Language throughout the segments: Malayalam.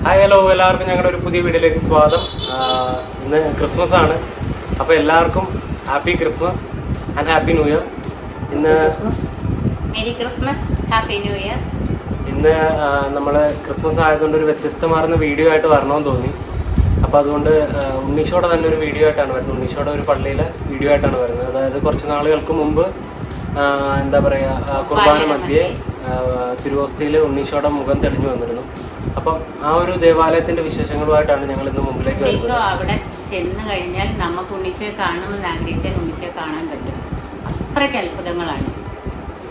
ഹായ് ഹലോ എല്ലാവർക്കും ഞങ്ങളുടെ ഒരു പുതിയ വീഡിയോയിലേക്ക് സ്വാഗതം. ഇന്ന് ക്രിസ്മസ് ആണ്. അപ്പോൾ എല്ലാവർക്കും happy Christmas and happy new year. ഇന്ന് merry Christmas, happy new year. ഇന്ന് നമ്മൾ ക്രിസ്മസ് ആയതുകൊണ്ട് ഒരു വ്യത്യസ്തമാർന്ന വീഡിയോ ആയിട്ട് വരണമെന്ന് തോന്നി. അപ്പോൾ അതുകൊണ്ട് ഉണ്ണീശോടെ തന്നെ ഒരു വീഡിയോ ആയിട്ടാണ് വരുന്നത്. ഉണ്ണീശോടെ ഒരു പള്ളിയിലെ വീഡിയോ ആയിട്ടാണ് വരുന്നത്. അതായത് കുറച്ച് നാളുകൾക്ക് മുമ്പ് എന്താ പറയുക, കുർബാന മധ്യേ തിരുവോസ്തിയിൽ ഉണ്ണീശോടെ മുഖം തെളിഞ്ഞു വന്നിരുന്നു. അപ്പം ആ ഒരു ദേവാലയത്തിന്റെ വിശേഷങ്ങളുമായിട്ടാണ് ഞങ്ങൾ ഇന്ന് മുമ്പിലേക്ക് വരുന്നത്. അവിടെ ചെന്ന് കഴിഞ്ഞാൽ നമുക്ക് ഉണ്ണീശോയെ കാണണമെന്ന് ആഗ്രഹിച്ചാൽ ഉണ്ണീശോയെ കാണാൻ പറ്റും. അത്രയ്ക്ക് അത്ഭുതങ്ങളാണ്.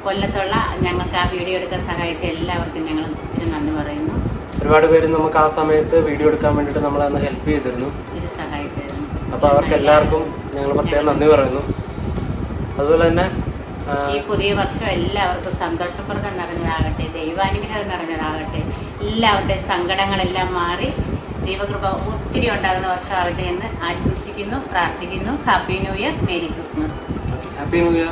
കൊല്ലത്തുള്ള ഞങ്ങൾക്ക് ആ വീഡിയോ എടുക്കാൻ സഹായിച്ച എല്ലാവർക്കും ഞങ്ങൾ ഒത്തിരി നന്ദി പറയുന്നു. ഒരുപാട് പേര് നമുക്ക് ആ സമയത്ത് വീഡിയോ എടുക്കാൻ വേണ്ടിയിട്ട് നമ്മളന്ന് ഹെൽപ്പ് ചെയ്തിരുന്നു, ഇത് സഹായിച്ചായിരുന്നു. അപ്പോൾ അവർക്ക് എല്ലാവർക്കും ഞങ്ങൾ പ്രത്യേകം നന്ദി പറയുന്നു. അതുപോലെ തന്നെ ഈ പുതിയ വർഷം എല്ലാവർക്കും സന്തോഷപ്രദം നിറഞ്ഞതാകട്ടെ, ദൈവാനുഗ്രഹം നിറഞ്ഞതാകട്ടെ, എല്ലാവരുടെയും സങ്കടങ്ങളെല്ലാം മാറി ദൈവകൃപ ഒത്തിരി ഉണ്ടാകുന്ന വർഷമാകട്ടെ എന്ന് ആശംസിക്കുന്നു, പ്രാർത്ഥിക്കുന്നു. Happy new year, Mary Christmas. Happy new year.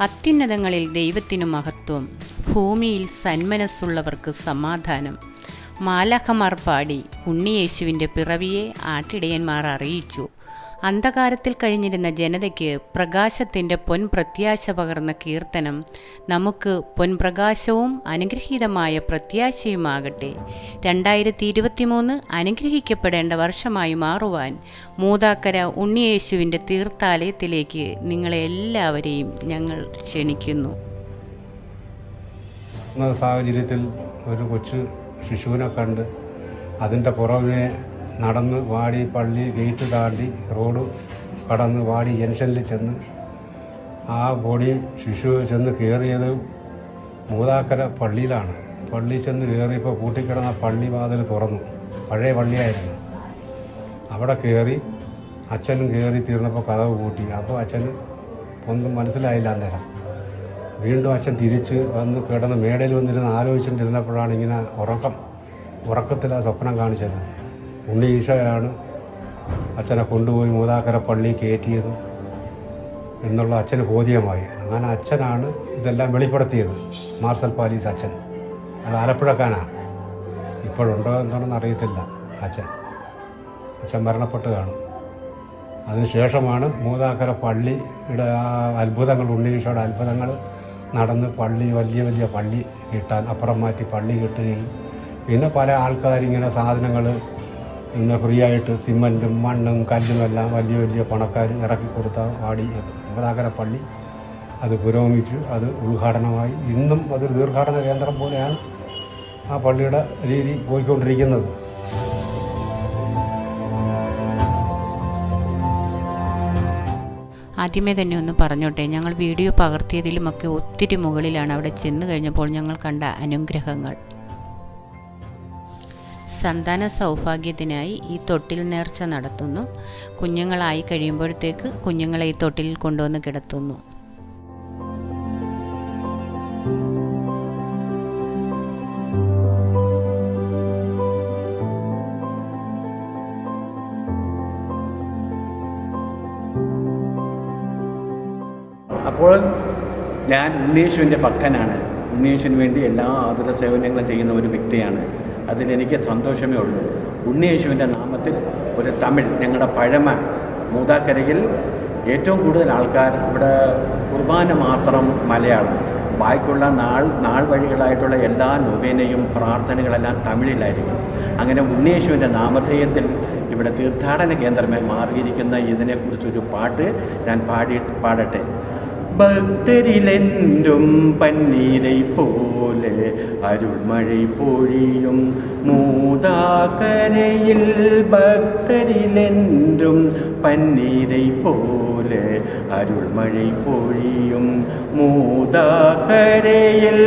അത്യുന്നതങ്ങളിൽ ദൈവത്തിനു മഹത്വം, ഭൂമിയിൽ സന്മനസ്സുള്ളവർക്ക് സമാധാനം. മാലാഖമാർ പാടി ഉണ്ണിയേശുവിൻ്റെ പിറവിയെ ആട്ടിടയന്മാർ അറിയിച്ചു. അന്ധകാരത്തിൽ കഴിഞ്ഞിരുന്ന ജനതയ്ക്ക് പ്രകാശത്തിൻ്റെ പൊൻപ്രത്യാശ പകർന്ന കീർത്തനം നമുക്ക് പൊൻപ്രകാശവും അനുഗ്രഹീതമായ പ്രത്യാശയുമാകട്ടെ. 2023 അനുഗ്രഹിക്കപ്പെടേണ്ട വർഷമായി മാറുവാൻ മൂതാക്കര ഉണ്ണിയേശുവിൻ്റെ തീർത്ഥാലയത്തിലേക്ക് നിങ്ങളെ എല്ലാവരെയും ഞങ്ങൾ ക്ഷണിക്കുന്നു. സാഹചര്യത്തിൽ ഒരു കൊച്ചു ശിശുവിനെ കണ്ട് അതിൻ്റെ പുറമെ നടന്ന് വാടി പള്ളി ഗേറ്റ് താണ്ടി റോഡ് കടന്ന് വാടി ജംഗ്ഷനിൽ ചെന്ന് ആ ബോഡി ശിശു ചെന്ന് കയറിയത് മൂതാക്കര പള്ളിയിലാണ്. പള്ളി ചെന്ന് കയറിയപ്പോൾ പൂട്ടിക്കിടന്ന പള്ളി വാതിൽ തുറന്നു. പഴയ പള്ളിയായിരുന്നു. അവിടെ കയറി അച്ഛനും കയറി തീർന്നപ്പോൾ കതവ് പൂട്ടി. അപ്പോൾ അച്ഛന് ഒന്നും മനസ്സിലായില്ല. അന്നേരം വീണ്ടും അച്ഛൻ തിരിച്ച് വന്ന് കിടന്ന് മേടയിൽ വന്നിരുന്ന് ആലോചിച്ചിട്ടിരുന്നപ്പോഴാണ് ഇങ്ങനെ ഉറക്കത്തിൽ ആ സ്വപ്നം കാണിച്ചത്. ഉണ്ണി ഈശോയാണ് അച്ഛനെ കൊണ്ടുപോയി മൂതാക്കര പള്ളി കയറ്റിയത് എന്നുള്ള അച്ഛന് ബോധ്യമായി. അങ്ങനെ അച്ഛനാണ് ഇതെല്ലാം വെളിപ്പെടുത്തിയത്. മാർസൽ പാലീസ് അച്ഛൻ, അയാൾ ആലപ്പുഴക്കാനാണ്. ഇപ്പോഴുണ്ടോ എന്താണെന്ന് അറിയത്തില്ല. അച്ഛൻ മരണപ്പെട്ട് കാണും. അതിനുശേഷമാണ് മൂതാക്കര പള്ളിയുടെ ആ അത്ഭുതങ്ങൾ, ഉണ്ണീശോയുടെ അത്ഭുതങ്ങൾ നടന്ന് പള്ളി വലിയ പള്ളി കിട്ടാൻ അപ്പുറം മാറ്റി പള്ളി കിട്ടുകയും പിന്നെ പല ആൾക്കാരിങ്ങനെ സാധനങ്ങൾ ഇന്ന് ഫ്രീ ആയിട്ട് സിമൻറ്റും മണ്ണും കല്ലുമെല്ലാം വലിയ പണക്കാർ ഇറക്കി കൊടുത്ത വാടി മൂതാക്കര പള്ളി അത് പുരോഗമിച്ചു. അത് ഉദ്ഘാടനമായി. ഇന്നും അതൊരു തീർത്ഥാടന കേന്ദ്രം പോലെയാണ് ആ പള്ളിയുടെ രീതി പോയിക്കൊണ്ടിരിക്കുന്നത്. ആദ്യമേ തന്നെ ഒന്ന് പറഞ്ഞോട്ടെ, ഞങ്ങൾ വീഡിയോ പകർത്തിയതിലുമൊക്കെ ഒത്തിരി മുകളിലാണ് അവിടെ ചെന്ന് കഴിഞ്ഞപ്പോൾ ഞങ്ങൾ കണ്ട അനുഗ്രഹങ്ങൾ. സന്താന സൗഭാഗ്യത്തിനായി ഈ തൊട്ടിൽ നേർച്ച നടത്തുന്നു. കുഞ്ഞുങ്ങളായി കഴിയുമ്പോഴത്തേക്ക് കുഞ്ഞുങ്ങളെ ഈ തൊട്ടിലിൽ കൊണ്ടുവന്ന് കിടത്തുന്നു. അപ്പോൾ ഞാൻ ഉണ്ണീശുവിൻ്റെ ഭക്തനാണ്. ഉണ്ണീശുവിന് വേണ്ടി എല്ലാ ആതുര സേവനങ്ങളും ചെയ്യുന്ന ഒരു വ്യക്തിയാണ്. അതിലെനിക്ക് സന്തോഷമേ ഉള്ളൂ. ഉണ്ണീശുവിൻ്റെ നാമത്തിൽ ഒരു തമിഴ്, ഞങ്ങളുടെ പഴമ മൂതാക്കരയിൽ ഏറ്റവും കൂടുതൽ ആൾക്കാർ ഇവിടെ കുർബാന മാത്രം മലയാളം, ബാക്കിയുള്ള നാൾ വഴികളായിട്ടുള്ള എല്ലാ നൊവേനയും പ്രാർത്ഥനകളെല്ലാം തമിഴിലായിരിക്കും. അങ്ങനെ ഉണ്ണീശുവിൻ്റെ നാമധേയത്തിൽ ഇവിടെ തീർത്ഥാടന കേന്ദ്രമായി മാറിയിരിക്കുന്ന ഇതിനെക്കുറിച്ചൊരു പാട്ട് ഞാൻ പാടട്ടെ. ഭക്തരിലെന്റും പന്നീரை പോലെ അരുൾമഴை പൊഴിയും മൂതാക്കരയിൽ, ഭക്തരിലെന്റും പന്നീரை പോലെ അരുൾമഴை പൊഴിയും മൂതാക്കരയിൽ,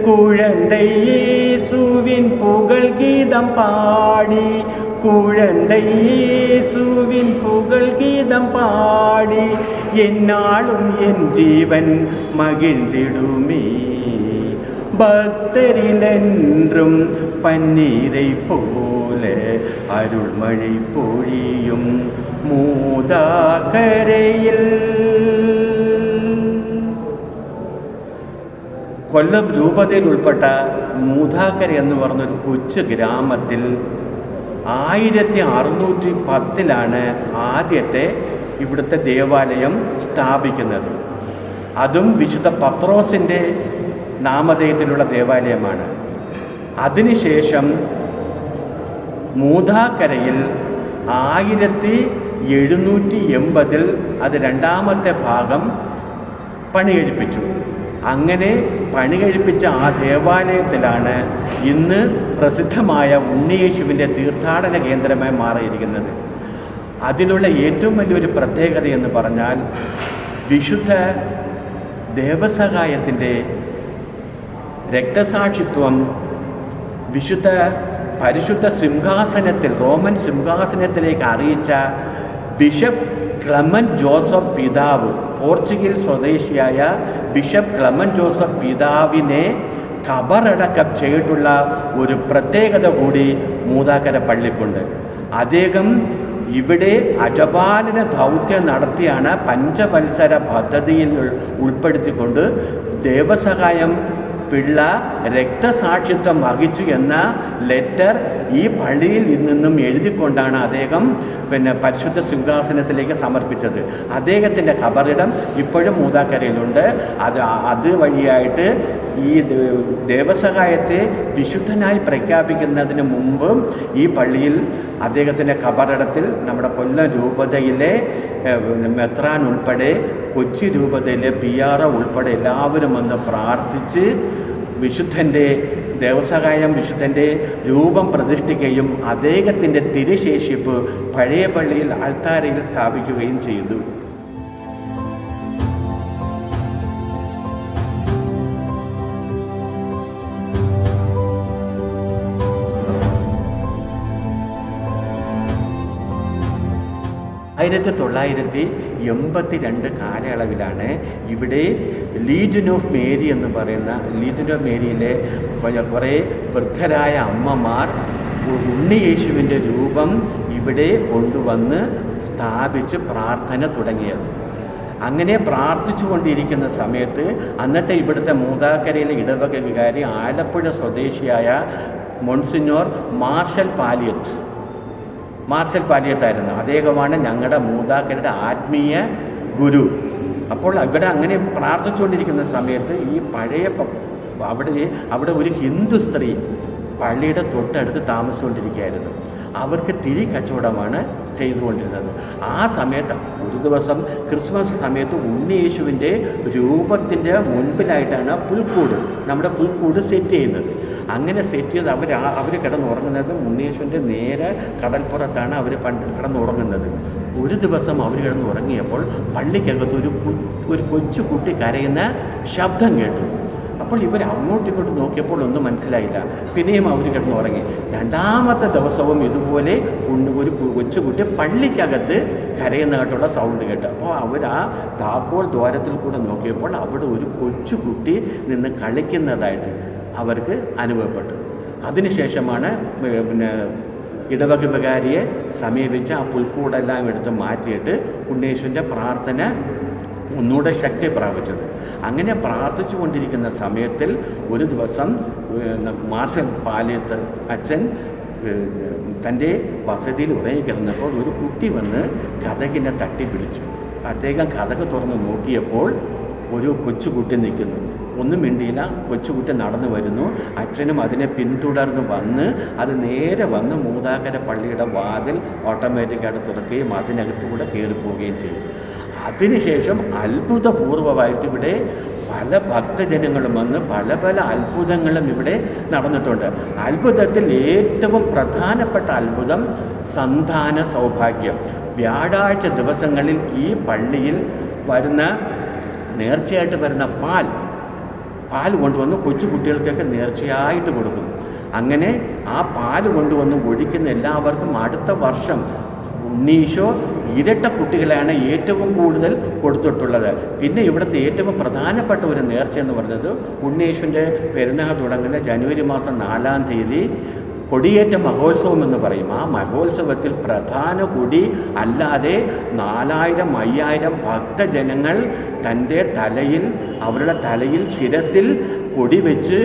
குழந்தை இயேசுவின் புகழ் கீதம் பாடி, குழந்தை இயேசுவின் புகழ் கீதம் பாடி, என்னாலும் என் ஜீவன் மகிழ்ந்திடுமே. பக்தரிலென்றும் பன்னீரை போல அருள்மழை பொழியும் மூதாக்கரையில். കൊല്ലം രൂപതയിൽ ഉൾപ്പെട്ട മൂതാക്കര എന്ന് പറഞ്ഞൊരു കൊച്ചു ഗ്രാമത്തിൽ 1610 ആദ്യത്തെ ഇവിടുത്തെ ദേവാലയം സ്ഥാപിക്കുന്നത്. അതും വിശുദ്ധ പത്രോസിൻ്റെ നാമധേയത്തിലുള്ള ദേവാലയമാണ്. അതിനുശേഷം മൂതാക്കരയിൽ 1780 അത് രണ്ടാമത്തെ ഭാഗം പണി കഴിപ്പിച്ചു. അങ്ങനെ പണി കഴിപ്പിച്ച ആ ദേവാലയത്തിലാണ് ഇന്ന് പ്രസിദ്ധമായ ഉണ്ണിയേശുവിൻ്റെ തീർത്ഥാടന കേന്ദ്രമായി മാറിയിരിക്കുന്നത്. അതിലുള്ള ഏറ്റവും വലിയൊരു പ്രത്യേകത എന്ന് പറഞ്ഞാൽ വിശുദ്ധ ദേവസഹായത്തിൻ്റെ രക്തസാക്ഷിത്വം വിശുദ്ധ പരിശുദ്ധ സിംഹാസനത്തിൽ, റോമൻ സിംഹാസനത്തിലേക്ക് അറിയിച്ച ബിഷപ്പ് ക്ലെമന്റ് ജോസഫ് പിതാവ്, പോർച്ചുഗൽ സ്വദേശിയായ ബിഷപ്പ് ക്ലെമന്റ് ജോസഫ് പിതാവിനെ ഖബറടക്കം ചെയ്തിട്ടുള്ള ഒരു പ്രത്യേകത കൂടി മൂതാക്കര പള്ളിക്കുണ്ട്. അദ്ദേഹം ഇവിടെ അജപാലന ദൗത്യം നടത്തിയാണ് പഞ്ചവത്സര പദ്ധതിയിൽ ഉൾപ്പെടുത്തിക്കൊണ്ട് ദേവസഹായം പിള്ള രക്തസാക്ഷിത്വം വഹിച്ചു എന്ന ലെറ്റർ ഈ പള്ളിയിൽ നിന്നും എഴുതിക്കൊണ്ടാണ് അദ്ദേഹം പരിശുദ്ധ സിംഹാസനത്തിലേക്ക് സമർപ്പിച്ചത്. അദ്ദേഹത്തിൻ്റെ ഖബറിടം ഇപ്പോഴും മൂതാക്കരയിലുണ്ട്. അത് വഴിയായിട്ട് ഈ ദേവസഹായത്തെ വിശുദ്ധനായി പ്രഖ്യാപിക്കുന്നതിന് മുമ്പ് ഈ പള്ളിയിൽ അദ്ദേഹത്തിൻ്റെ ഖബറിടത്തിൽ നമ്മുടെ കൊല്ലം രൂപതയിലെ മെത്രാൻ ഉൾപ്പെടെ കൊച്ചി രൂപതയിലെ PR ഉൾപ്പെടെ എല്ലാവരും വന്ന് പ്രാർത്ഥിച്ച് ദേവസഹായം വിശുദ്ധൻ്റെ രൂപം പ്രതിഷ്ഠിക്കുകയും അദ്ദേഹത്തിൻ്റെ തിരുശേഷിപ്പ് പഴയ പള്ളിയിൽ ആൽത്താരയിൽ സ്ഥാപിക്കുകയും ചെയ്തു. കാലയളവിലാണ് ഇവിടെ ലീജൻ ഓഫ് മേരി എന്ന് പറയുന്ന ലീജൻ ഓഫ് മേരിയിലെ കുറേ വൃദ്ധരായ അമ്മമാർ ഉണ്ണിയേശുവിൻ്റെ രൂപം ഇവിടെ കൊണ്ടുവന്ന് സ്ഥാപിച്ച് പ്രാർത്ഥന തുടങ്ങിയത്. അങ്ങനെ പ്രാർത്ഥിച്ചു കൊണ്ടിരിക്കുന്ന സമയത്ത് അന്നത്തെ ഇവിടുത്തെ മൂതാക്കരയിലെ ഇടവക വികാരി ആലപ്പുഴ സ്വദേശിയായ മോൺസിഞ്ഞോർ മാർഷൽ പാലിയത്തായിരുന്നു. അദ്ദേഹമാണ് ഞങ്ങളുടെ മൂതാക്കരുടെ ആത്മീയ ഗുരു. അപ്പോൾ ഇവിടെ അങ്ങനെ പ്രാർത്ഥിച്ചുകൊണ്ടിരിക്കുന്ന സമയത്ത് ഈ പഴയ അവിടെ ഒരു ഹിന്ദു സ്ത്രീ പള്ളിയുടെ തൊട്ടടുത്ത് താമസിച്ചുകൊണ്ടിരിക്കുകയായിരുന്നു. അവർക്ക് തിരി കച്ചവടമാണ് ചെയ്തുകൊണ്ടിരുന്നത്. ആ സമയത്ത് ഒരു ദിവസം ക്രിസ്മസ് സമയത്ത് ഉണ്ണിയേശുവിൻ്റെ രൂപത്തിൻ്റെ മുൻപിലായിട്ടാണ് നമ്മുടെ പുൽക്കൂട് സെറ്റ് ചെയ്യുന്നത്. അങ്ങനെ സെറ്റ് ചെയ്ത് അവർ കിടന്നുറങ്ങുന്നത് ഉണ്ണിയേശുവിൻ്റെ നേരെ കടൽപ്പുറത്താണ് അവർ കിടന്നുറങ്ങുന്നത്. ഒരു ദിവസം അവർ കിടന്നുറങ്ങിയപ്പോൾ പള്ളിക്കകത്ത് ഒരു കൊച്ചു കുട്ടി കരയുന്ന ശബ്ദം കേട്ടു. അപ്പോൾ ഇവർ അങ്ങോട്ടിങ്ങോട്ട് നോക്കിയപ്പോൾ ഒന്നും മനസ്സിലായില്ല. പിന്നെയും അവർ കിടന്നുറങ്ങി. രണ്ടാമത്തെ ദിവസവും ഇതുപോലെ ഒരു കൊച്ചുകുട്ടി പള്ളിക്കകത്ത് കരയുന്നതായിട്ടുള്ള സൗണ്ട് കേട്ടു. അപ്പോൾ അവർ ആ താക്കോൽ ദ്വാരത്തിൽ കൂടെ നോക്കിയപ്പോൾ അവിടെ ഒരു കൊച്ചുകുട്ടി നിന്ന് കളിക്കുന്നതായിട്ട് അവർക്ക് അനുഭവപ്പെട്ടു. അതിനുശേഷമാണ് ഇടവക വികാരിയെ സമീപിച്ച് ആ പുൽക്കൂടെല്ലാം എടുത്ത് മാറ്റിയിട്ട് ഉണ്ണീശുവിൻ്റെ പ്രാർത്ഥന ഒന്നുകൂടെ ശക്തി പ്രാപിച്ചത്. അങ്ങനെ പ്രാർത്ഥിച്ചു കൊണ്ടിരിക്കുന്ന സമയത്തിൽ ഒരു ദിവസം മാർഷൽ പാലിയത്ത് അച്ഛൻ തൻ്റെ വസതിയിൽ ഉറങ്ങിക്കിടന്നപ്പോൾ ഒരു കുട്ടി വന്ന് കതകിനെ തട്ടിപ്പിടിച്ചു. അദ്ദേഹം കതക് തുറന്ന് നോക്കിയപ്പോൾ ഒരു കൊച്ചുകുട്ടി നിൽക്കുന്നു. ഒന്നും മിണ്ടിയില്ല. കൊച്ചുകുട്ടി നടന്നു വരുന്നു. അച്ഛനും അതിനെ പിന്തുടർന്ന് വന്ന് അത് നേരെ വന്ന് മൂതാക്കര പള്ളിയുടെ വാതിൽ ഓട്ടോമാറ്റിക്കായിട്ട് തുറക്കുകയും അതിനകത്തുകൂടെ കയറിപ്പോവുകയും ചെയ്യും. അതിനുശേഷം അത്ഭുതപൂർവമായിട്ട് ഇവിടെ പല ഭക്തജനങ്ങളും വന്ന് പല അത്ഭുതങ്ങളും ഇവിടെ നടന്നിട്ടുണ്ട്. അത്ഭുതത്തിൽ ഏറ്റവും പ്രധാനപ്പെട്ട അത്ഭുതം സന്താന സൗഭാഗ്യം. വ്യാഴാഴ്ച ദിവസങ്ങളിൽ ഈ പള്ളിയിൽ നേർച്ചയായിട്ട് വരുന്ന പാൽ കൊണ്ടുവന്ന് കൊച്ചു കുട്ടികൾക്കൊക്കെ നേർച്ചയായിട്ട് കൊടുക്കും. അങ്ങനെ ആ പാൽ കൊണ്ടുവന്ന് ഒഴിക്കുന്ന എല്ലാവർക്കും അടുത്ത വർഷം ഉണ്ണീശോ ഇരട്ട കുട്ടികളെയാണ് ഏറ്റവും കൂടുതൽ കൊടുത്തിട്ടുള്ളത്. പിന്നെ ഇവിടുത്തെ ഏറ്റവും പ്രധാനപ്പെട്ട ഒരു നേർച്ച എന്ന് പറയുന്നത് ഉണ്ണീശോൻ്റെ പെരുന്നാൾ തുടങ്ങുന്ന ജനുവരി മാസം 4-ാം തീയതി കൊടിയേറ്റ മഹോത്സവം എന്ന് പറയും. ആ മഹോത്സവത്തിൽ പ്രധാന കൊടി അല്ലാതെ 4000-5000 ഭക്തജനങ്ങൾ അവരുടെ തലയിൽ ശിരസിൽ കൊടി വെച്ച്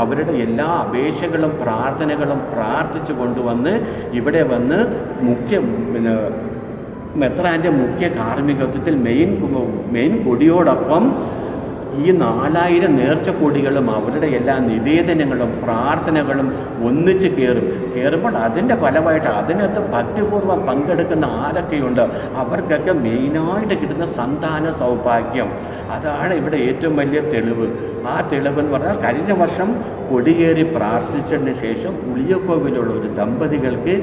അവരുടെ എല്ലാ അപേക്ഷകളും പ്രാർത്ഥനകളും പ്രാർത്ഥിച്ചു കൊണ്ടുവന്ന് ഇവിടെ വന്ന് മെത്രാൻ്റെ മുഖ്യ കാർമ്മികത്വത്തിൽ മെയിൻ കൊടിയോടൊപ്പം ഈ 4000 നേർച്ചക്കൊടികളും അവരുടെ എല്ലാ നിവേദനങ്ങളും പ്രാർത്ഥനകളും ഒന്നിച്ച് കയറുമ്പോൾ അതിൻ്റെ ഫലമായിട്ട് അതിനകത്ത് ഭക്തിപൂർവ്വം പങ്കെടുക്കുന്ന ആരൊക്കെയുണ്ട് അവർക്കൊക്കെ മെയിനായിട്ട് കിട്ടുന്ന സന്താന സൗഭാഗ്യം. അതാണ് ഇവിടെ ഏറ്റവും വലിയ തെളിവ്. ആ തെളിവെന്ന് പറഞ്ഞാൽ കഴിഞ്ഞ വർഷം കൊടിയേറി പ്രാർത്ഥിച്ചതിന് ശേഷം ഉളിയക്കോവിലുള്ള ഒരു ദമ്പതികൾക്ക്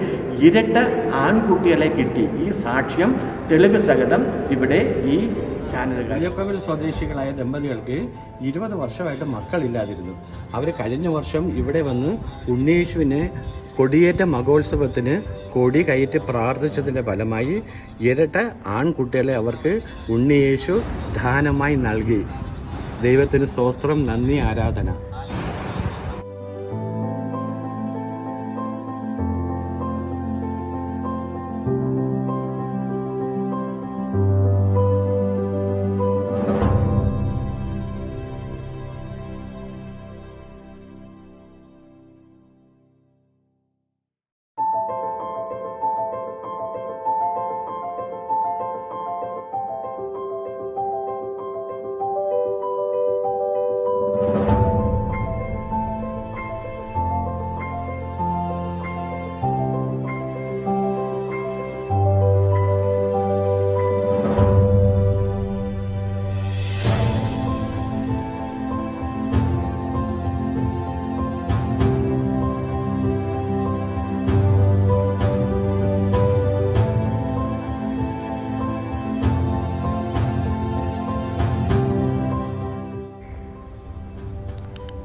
ഇരട്ട ആൺകുട്ടികളെ കിട്ടി. ഈ സാക്ഷ്യം തെളിവ് സഹിതം ഇവിടെ ഈ ഉളിയക്കോവിൽ സ്വദേശികളായ ദമ്പതികൾക്ക് 20 വർഷമായിട്ട് മക്കളില്ലാതിരുന്നു. അവർ കഴിഞ്ഞ വർഷം ഇവിടെ വന്ന് ഉണ്ണിയേശുവിനെ കൊടിയേറ്റ മഹോത്സവത്തിന് കൊടി കയറ്റി പ്രാർത്ഥിച്ചതിൻ്റെ ഫലമായി ഇരട്ട ആൺകുട്ടികളെ അവർക്ക് ഉണ്ണിയേശു ദാനമായി നൽകി. ദൈവത്തിന് സ്തോത്രം, നന്ദി, ആരാധന.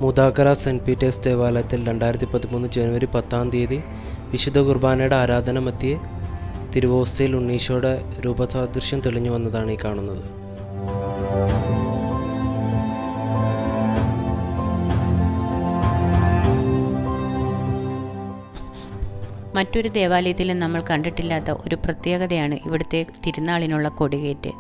മുദാക്കര സെൻറ്റ് പീറ്റേഴ്സ് ദേവാലയത്തിൽ 2013 ജനുവരി 10 വിശുദ്ധ കുർബാനയുടെ ആരാധന മധ്യേ തിരുവോസ്തയിൽ ഉണ്ണീശോയുടെ രൂപസാദൃശ്യം തെളിഞ്ഞു വന്നതാണ് ഈ കാണുന്നത്. മറ്റൊരു ദേവാലയത്തിലും നമ്മൾ കണ്ടിട്ടില്ലാത്ത ഒരു പ്രത്യേകതയാണ് ഇവിടുത്തെ തിരുനാളിനുള്ള കൊടികേറ്റ്.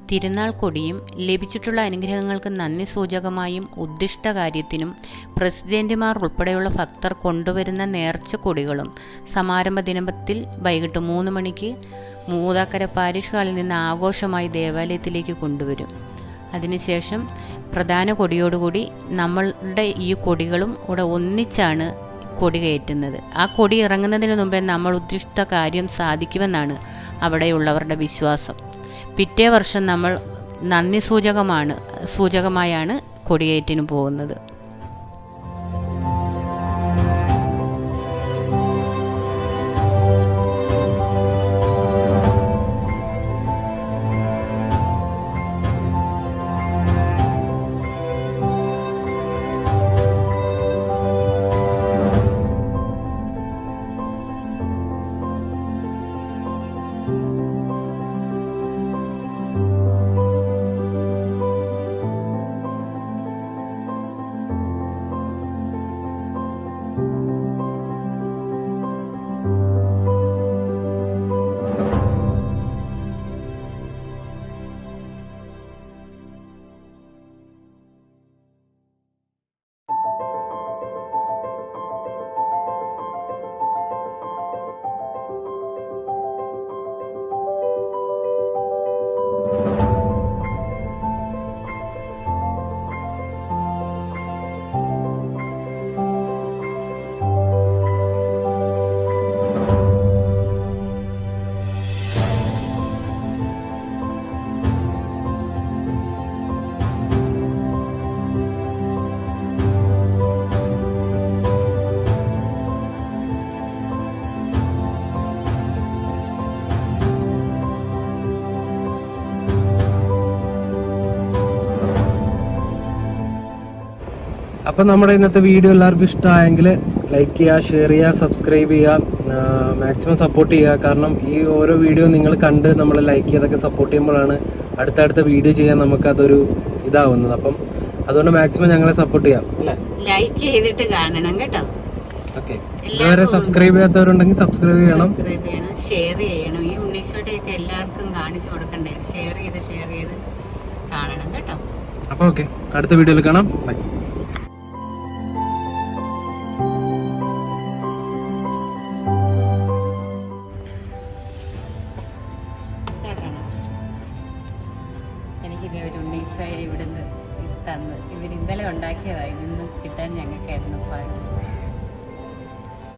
തിരുനാൾ കൊടിയും ലഭിച്ചിട്ടുള്ള അനുഗ്രഹങ്ങൾക്ക് നന്ദി സൂചകമായും ഉദ്ദിഷ്ട കാര്യത്തിനും പ്രസിഡന്റുമാർ ഉൾപ്പെടെയുള്ള ഭക്തർ കൊണ്ടുവരുന്ന നേർച്ച കൊടികളും സമാരംഭ ദിനത്തിൽ വൈകിട്ട് 3 മണിക്ക് മൂതാക്കര പാരിഷ് ഹാളിൽ നിന്ന് ആഘോഷമായി ദേവാലയത്തിലേക്ക് കൊണ്ടുവരും. അതിനുശേഷം പ്രധാന കൊടിയോടുകൂടി നമ്മളുടെ ഈ കൊടികളും ഇവിടെ ഒന്നിച്ചാണ് കൊടി കയറ്റുന്നത്. ആ കൊടി ഇറങ്ങുന്നതിന് മുമ്പേ നമ്മൾ ഉദ്ദിഷ്ട കാര്യം സാധിക്കുമെന്നാണ് അവിടെയുള്ളവരുടെ വിശ്വാസം. പിറ്റേ വർഷം നമ്മൾ നന്ദി സൂചകമായാണ് കൊടിയേറ്റിന് പോകുന്നത്. അപ്പം നമ്മുടെ ഇന്നത്തെ വീഡിയോ എല്ലാവർക്കും ഇഷ്ടമായെങ്കിൽ ലൈക്ക് ചെയ്യുക, ഷെയർ ചെയ്യുക, സബ്സ്ക്രൈബ് ചെയ്യുക, മാക്സിമം സപ്പോർട്ട് ചെയ്യുക. കാരണം ഈ ഓരോ വീഡിയോ നിങ്ങൾ കണ്ട് നമ്മൾ ലൈക്ക് ചെയ്തൊക്കെ സപ്പോർട്ട് ചെയ്യുമ്പോഴാണ് അടുത്തടുത്ത വീഡിയോ ചെയ്യാൻ നമുക്കതൊരു ഇതാവുന്നത്. അപ്പം അതുകൊണ്ട് മാക്സിമം ഞങ്ങളെ സപ്പോർട്ട് ചെയ്യാം അല്ലേ? ലൈക്ക് ചെയ്തിട്ട് കാണണം കേട്ടോ. ഓക്കെ, ഇതുവരെ സബ്സ്ക്രൈബ് ചെയ്യാത്തവരുണ്ടെങ്കിൽ സബ്സ്ക്രൈബ് ചെയ്യണം, ഷെയർ ചെയ്യണം. ഈ ഉണ്ണീശോടെയൊക്കെ എല്ലാവർക്കും കാണിച്ചു കൊടുക്കണ്ടേ? ഷെയർ ചെയ്ത് അപ്പോൾ ഓക്കെ, അടുത്ത വീഡിയോയിൽ കാണാം. ബൈ. എനിക്കിത് ഒരു ഉണ്ണീശ്വരി ഇവിടുന്ന് തന്ന് ഇവർ ഇന്നലെ ഉണ്ടാക്കിയതാണ്. ഇതൊന്നും കിട്ടാൻ ഞങ്ങൾക്കായിരുന്നു പാട്.